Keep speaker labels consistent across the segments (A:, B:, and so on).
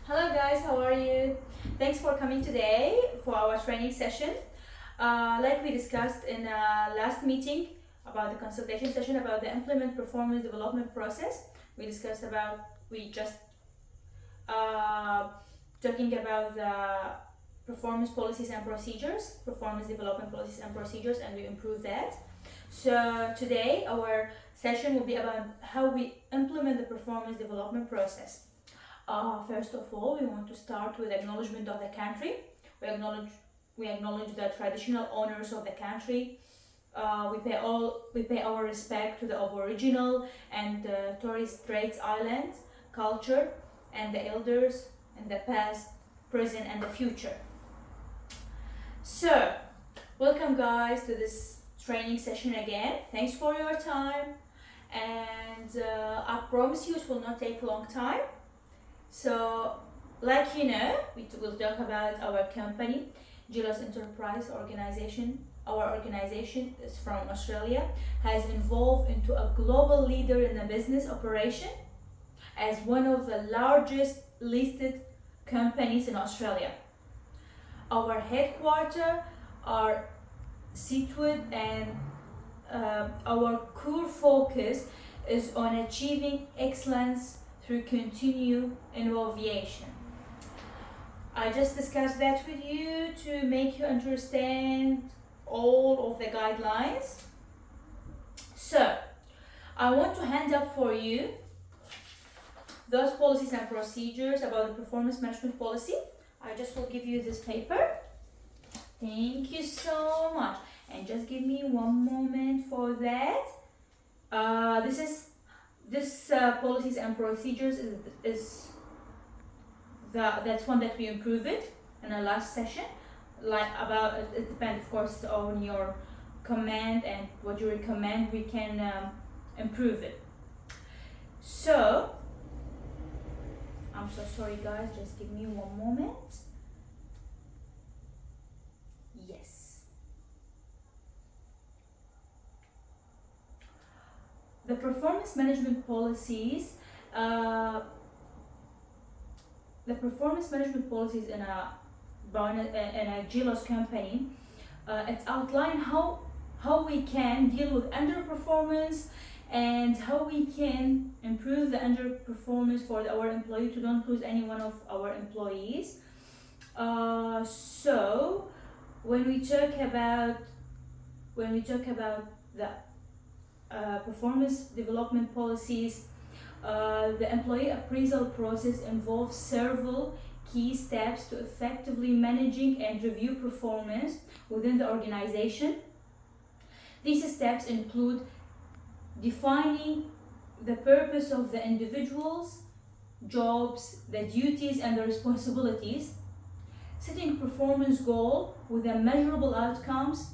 A: Hello guys, how are you? Thanks for coming today for our training session. Like we discussed in last meeting about the consultation session about the implement performance development process, we just uh, talking about the performance policies and procedures, performance development policies and procedures, and we improve that. So today our session will be about how we implement the performance development process. First of all, we want to start with acknowledgement of the country. We acknowledge the traditional owners of the country. We pay our respect to the Aboriginal and Torres Straits Islands culture and the elders in the past, present, and the future. So, welcome guys to this training session again. Thanks for your time, and I promise you it will not take a long time. So, like you know, we will talk about our company, Gilos Enterprise Organization. Our organization is from Australia, has evolved into a global leader in the business operation as one of the largest listed companies in Australia. Our headquarters are situated, and our core focus is on achieving excellence through continued innovation. I just discussed that with you to make you understand all of the guidelines. So, I want to hand up for you those policies and procedures about the performance management policy. I just will give you this paper. Thank you so much. And just give me one moment for that. This policies and procedures is that's one that we improved it in the last session. It depends, of course, on your command and what you recommend. We can improve it. So I'm so sorry, guys. Just give me one moment. Yes. The performance management policies. The performance management policies in a Gilos company. It's outline how we can deal with underperformance and how we can improve the underperformance for our employee to don't lose any one of our employees. So when we talk about the performance development policies, the employee appraisal process involves several key steps to effectively managing and review performance within the organization. These steps include defining the purpose of the individual's jobs, the duties and the responsibilities, setting performance goal with the measurable outcomes,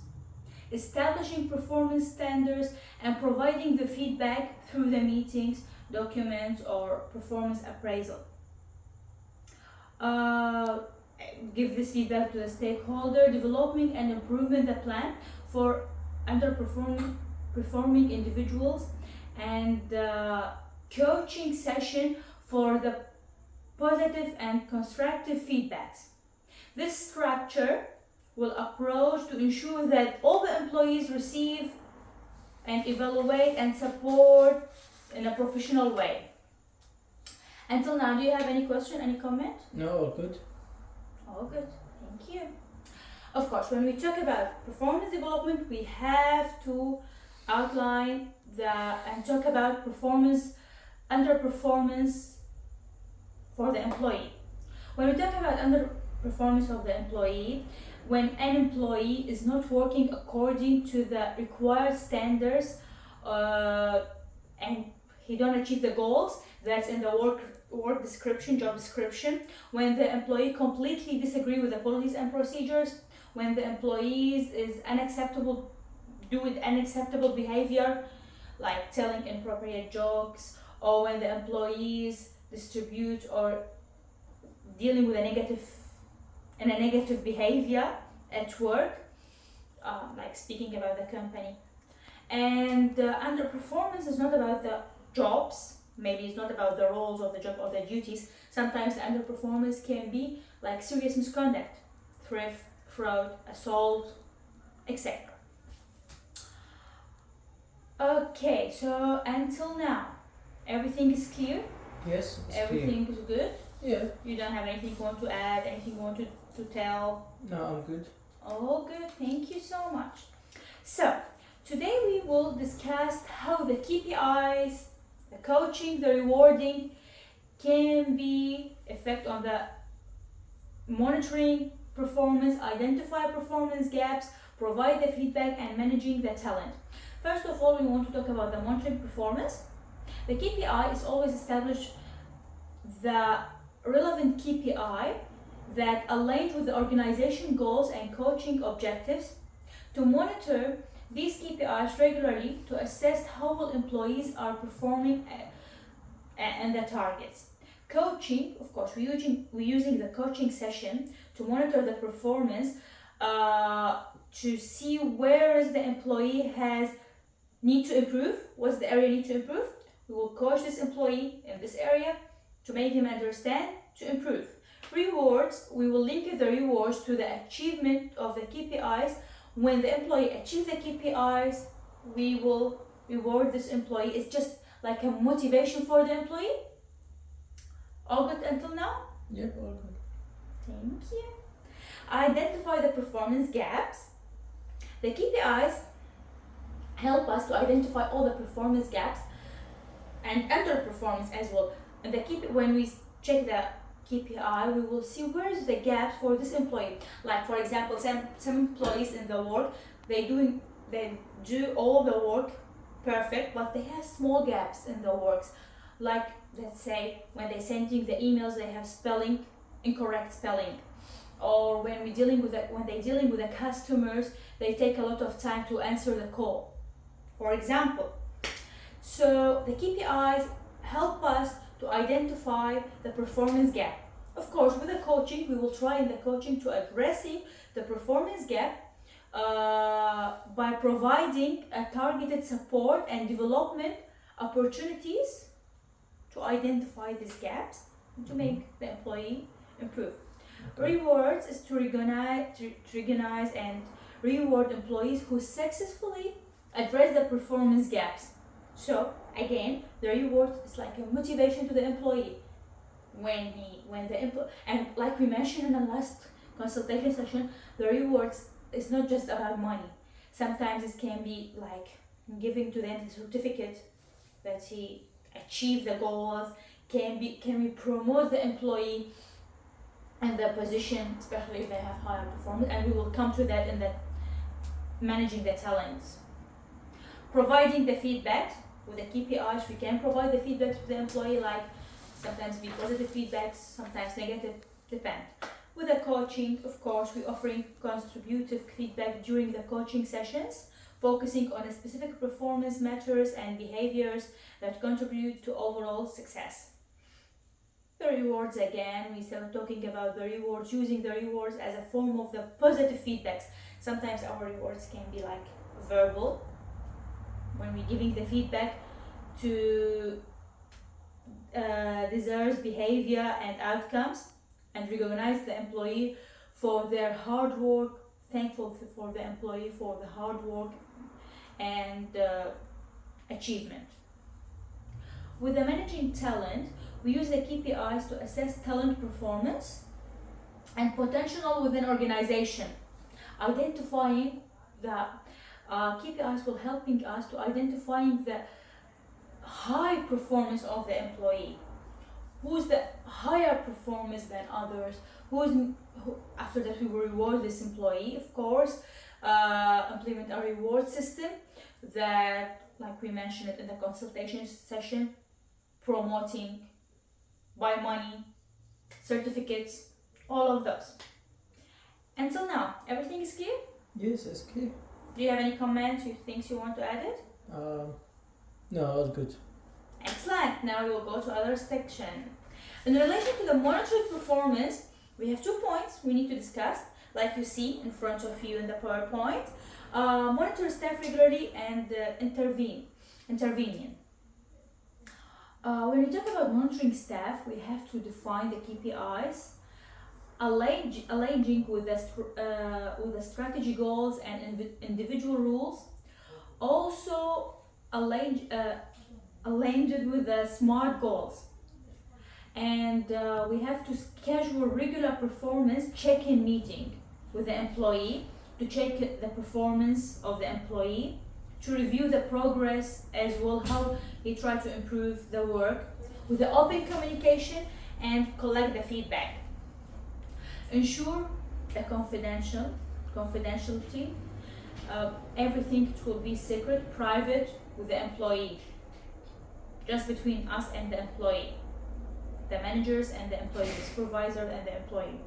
A: establishing performance standards, and providing the feedback through the meetings, documents, or performance appraisal. Give this feedback to the stakeholder, developing and improving the plan for underperforming individuals, and coaching session for the positive and constructive feedbacks. This structure will approach to ensure that all the employees receive and evaluate and support in a professional way. Until now, do you have any question, any comment?
B: No, all good.
A: All good, thank you. Of course, when we talk about performance development, we have to outline and talk about underperformance for the employee. When we talk about underperformance of the employee, when an employee is not working according to the required standards and he don't achieve the goals that's in the work description, job description, when the employee completely disagree with the policies and procedures, when the employees is doing unacceptable behavior like telling inappropriate jokes, or when the employees distribute or dealing with a negative behavior at work, like speaking about the company. And underperformance is not about the jobs, maybe it's not about the roles of the job or the duties. Sometimes the underperformance can be like serious misconduct, theft, fraud, assault, etc. Okay, so until now, everything is clear?
B: Yes, it's
A: Everything is good?
B: clear. Yeah.
A: You don't have anything you want to add, anything you want to tell?
B: No, I'm good.
A: Oh, good. Thank you so much. So, today we will discuss how the KPIs, the coaching, the rewarding can be effect on the monitoring performance, identify performance gaps, provide the feedback, and managing the talent. First of all, we want to talk about the monitoring performance. The KPI is always established the relevant KPI that aligns with the organization goals and coaching objectives. To monitor these KPIs regularly to assess how well employees are performing and the targets. Coaching, of course, we're using the coaching session to monitor the performance to see where is the employee has need to improve, what's the area need to improve. We will coach this employee in this area to make him understand to improve. Rewards, we will link the rewards to the achievement of the KPIs. When the employee achieves the KPIs, we will reward this employee. It's just like a motivation for the employee. All good until now?
B: Yep, all good.
A: Thank you. Identify the performance gaps. The KPIs help us to identify all the performance gaps and underperformance as well. And when we check the KPI, we will see where is the gaps for this employee. Like for example, some employees in the work, they do all the work perfect, but they have small gaps in the works. Like let's say when they're sending the emails, they have incorrect spelling, or when they're dealing with the customers, they take a lot of time to answer the call, for example. So the KPIs help us to identify the performance gap. Of course, with the coaching, we will try in the coaching to addressing the performance gap by providing a targeted support and development opportunities to identify these gaps and to make the employee improve.
B: Okay.
A: Rewards is to recognize and reward employees who successfully address the performance gaps. So again, the reward is like a motivation to the employee. And like we mentioned in the last consultation session, the rewards is not just about money. Sometimes it can be like giving to them the certificate that he achieved the goals. Can we promote the employee and the position, especially if they have higher performance, and we will come to that in the managing the talents. Providing the feedback with the KPIs, we can provide the feedback to the employee, like sometimes be positive feedbacks, sometimes negative, depend. With the coaching, of course, we're offering constructive feedback during the coaching sessions, focusing on a specific performance matters and behaviors that contribute to overall success. The rewards, again, we start talking about the rewards, using the rewards as a form of the positive feedbacks. Sometimes our rewards can be like verbal, when we're giving the feedback to deserves behavior and outcomes, and recognize the employee for their hard work, thankful for the employee for the hard work and achievement. With the managing talent, we use the KPIs to assess talent performance and potential within organization. Identifying the KPIs will helping us to identifying the high performance of the employee. Who's the higher performance than others? After that, we will reward this employee, of course. Implement a reward system that, like we mentioned it in the consultation session, promoting, buy money, certificates, all of those. Until now, everything is clear?
B: Yes, it's clear.
A: Do you have any comments, things you want to add it?
B: No, all good.
A: Excellent. Now we will go to other section. In relation to the monitoring performance, we have 2 points we need to discuss, like you see in front of you in the PowerPoint. Monitor staff regularly and intervening. When we talk about monitoring staff, we have to define the KPIs, aligning with the strategy goals and individual rules. Also, aligned with the SMART goals. And we have to schedule regular performance check-in meeting with the employee to check the performance of the employee, to review the progress as well, how he tried to improve the work, with the open communication and collect the feedback. Ensure the confidentiality. Everything will be secret, private with the employee, just between us and the employee, the managers and the employee, the supervisor and the employee.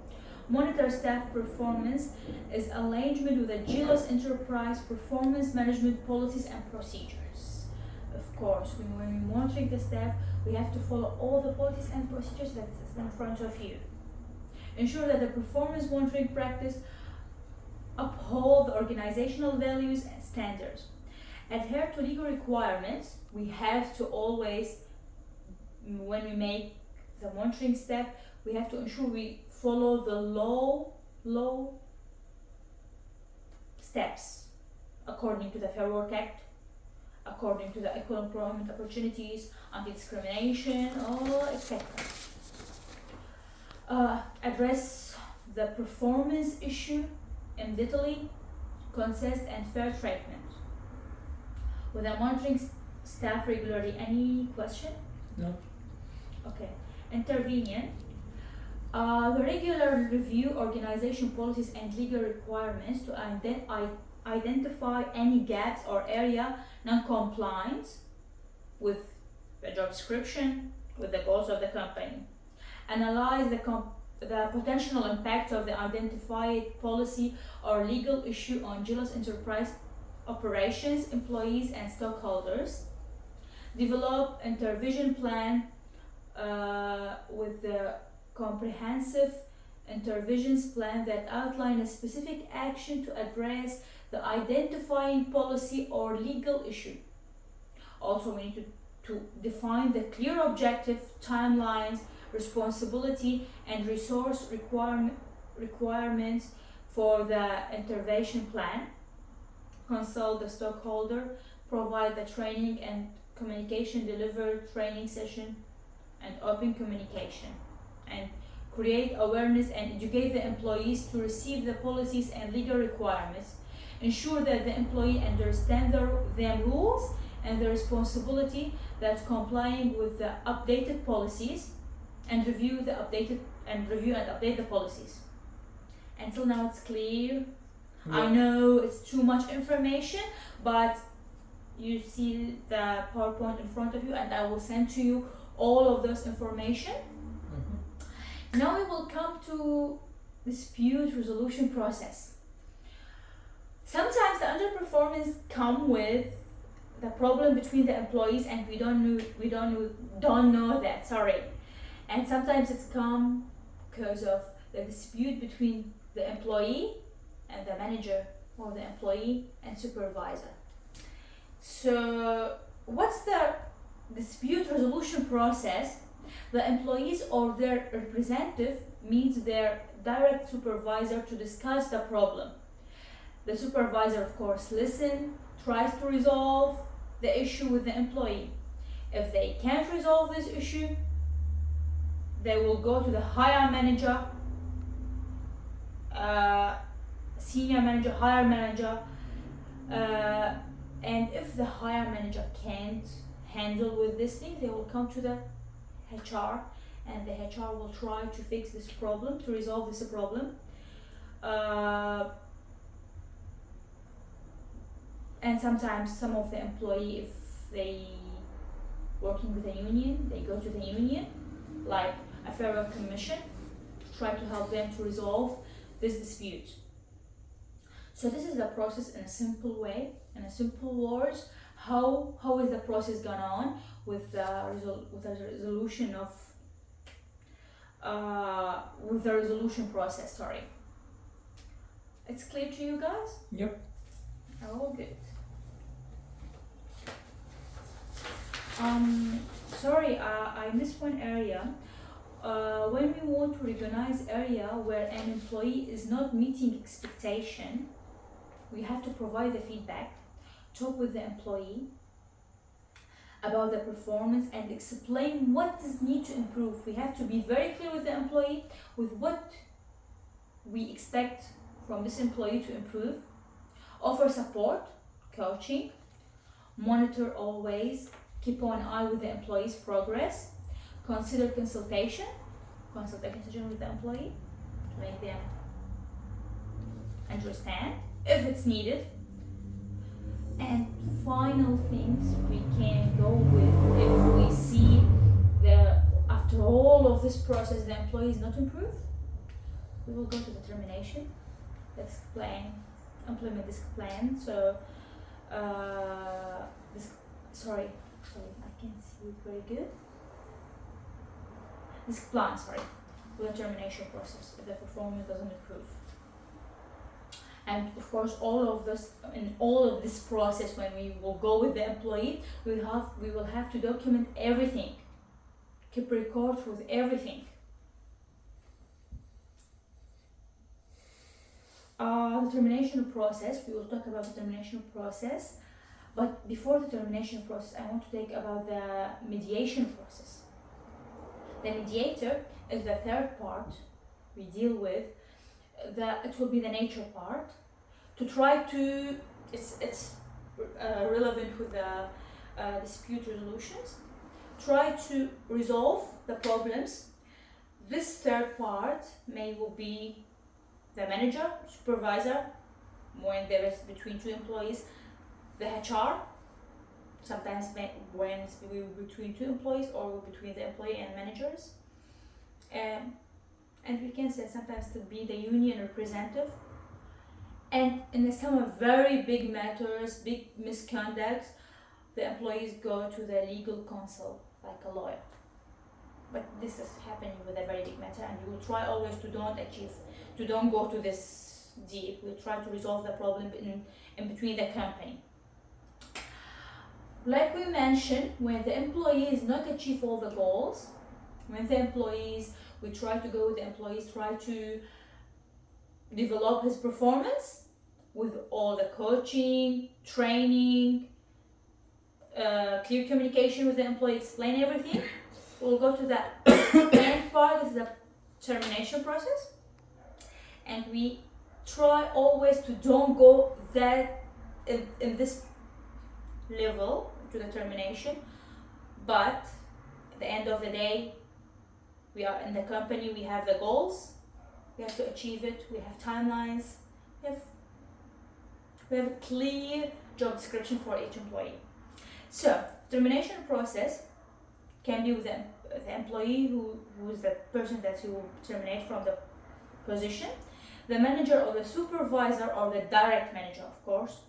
A: Monitor staff performance is alignment with the GLOS enterprise performance management policies and procedures. Of course, when we're monitoring the staff, we have to follow all the policies and procedures that's in front of you. Ensure that the performance monitoring practice uphold the organizational values and standards. Adhere to legal requirements. We have to always, when we make the monitoring staff, we have to ensure we follow the law steps according to the Fair Work Act, according to the Equal Employment Opportunities, Anti-Discrimination, etc. Address the performance issue immediately, consist and fair treatment. With the monitoring staff regularly, any question?
B: No.
A: Okay. Intervenient. The regular review organization policies and legal requirements to identify any gaps or area non-compliance with the job description, with the goals of the company. Analyze the potential impact of the identified policy or legal issue on GLOS enterprise operations, employees and stockholders. Develop intervention plan with the comprehensive interventions plan that outline a specific action to address the identifying policy or legal issue. Also, we need to define the clear objective, timelines, responsibility and resource requirements for the intervention plan. Consult the stockholder, provide the training and communication, deliver training session and open communication, and create awareness and educate the employees to receive the policies and legal requirements. Ensure that the employee understand their rules and the responsibility that's complying with the updated policies, and review and update the policies. Until now it's clear.
B: Yeah.
A: I know it's too much information, but you see the PowerPoint in front of you, and I will send to you all of those information.
B: Mm-hmm.
A: Now we will come to dispute resolution process. Sometimes the underperformance come with the problem between the employees, and we don't know that. Sorry, and sometimes it's come because of the dispute between the employee and the manager, or the employee and supervisor. So, what's the dispute resolution process? The employees or their representative meets their direct supervisor to discuss the problem. The supervisor, of course, listens, tries to resolve the issue with the employee. If they can't resolve this issue, they will go to the higher manager, senior manager, higher manager, and if the higher manager can't handle with this thing, they will come to the HR, and the HR will try to fix this problem, to resolve this problem. And sometimes some of the employee, if they working with a union, they go to the union, like a fair work commission, to try to help them to resolve this dispute. So this is the process in a simple way, in a simple words. How is the process gone on with the resolution of with the resolution process? Sorry. It's clear to you guys?
B: Yep.
A: Oh, good. sorry, I missed one area. When we want to recognize area where an employee is not meeting expectation, we have to provide the feedback, talk with the employee about the performance and explain what is need to improve. We have to be very clear with the employee with what we expect from this employee to improve, offer support, coaching, monitor always, keep an eye with the employee's progress, consider consultation session with the employee to make them understand if it's needed. And final things we can go with if we see after all of this process the employee is not improved, we will go to the termination. Let's implement this plan. So sorry, I can't see it very good. This plan, with the termination process if the performance doesn't improve. And of course, all of this process, when we will go with the employee, we will have to document everything, keep record with everything. The termination process, we will talk about the termination process, but before the termination process, I want to talk about the mediation process. The mediator is the third part we deal with. It will be the nature part to try to, it's relevant with the dispute resolutions, try to resolve the problems. This third part will be the manager, supervisor, when there is between two employees, the HR, sometimes when it's between two employees or between the employee and managers. And we can say sometimes to be the union representative. And in some of very big matters, big misconducts, the employees go to the legal counsel, like a lawyer. But this is happening with a very big matter, and you will try always to don't go to this deep. We'll try to resolve the problem in between the company. Like we mentioned, when the employees not achieve all the goals, we try to go with the employees, try to develop his performance with all the coaching, training, clear communication with the employee, explain everything. We'll go to that end part is the termination process, and we try always to don't go that in this level to the termination, but at the end of the day, we are in the company, we have the goals, we have to achieve it, we have timelines, we have a clear job description for each employee. So termination process can be with the employee who is the person that you will terminate from the position, the manager or the supervisor or the direct manager, of course,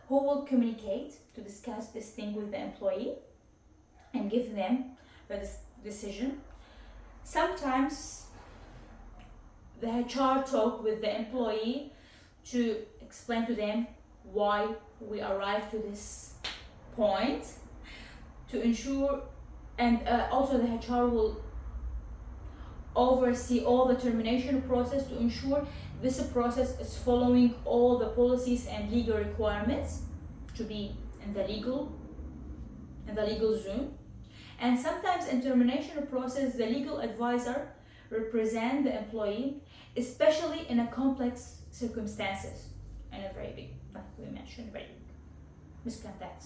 A: who will communicate to discuss this thing with the employee and give them the decision. Sometimes the HR talk with the employee to explain to them why we arrived to this point, to ensure, and also the HR will oversee all the termination process to ensure this process is following all the policies and legal requirements to be in the legal zone. And sometimes in termination process, the legal advisor represent the employee, especially in a complex circumstances and a very big, like we mentioned, very big misconduct.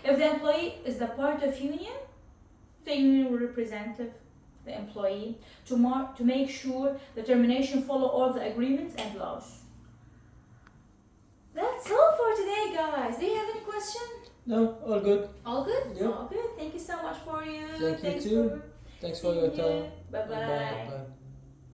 A: If the employee is the part of union, the union will represent the employee to make sure the termination follow all the agreements and laws. That's all for today, guys. Do you have any question?
B: No, all good.
A: All good?
B: Yeah.
A: All good. Thank you so much for you.
B: Thank you too. Thanks for your time.
A: Bye bye.
B: Bye.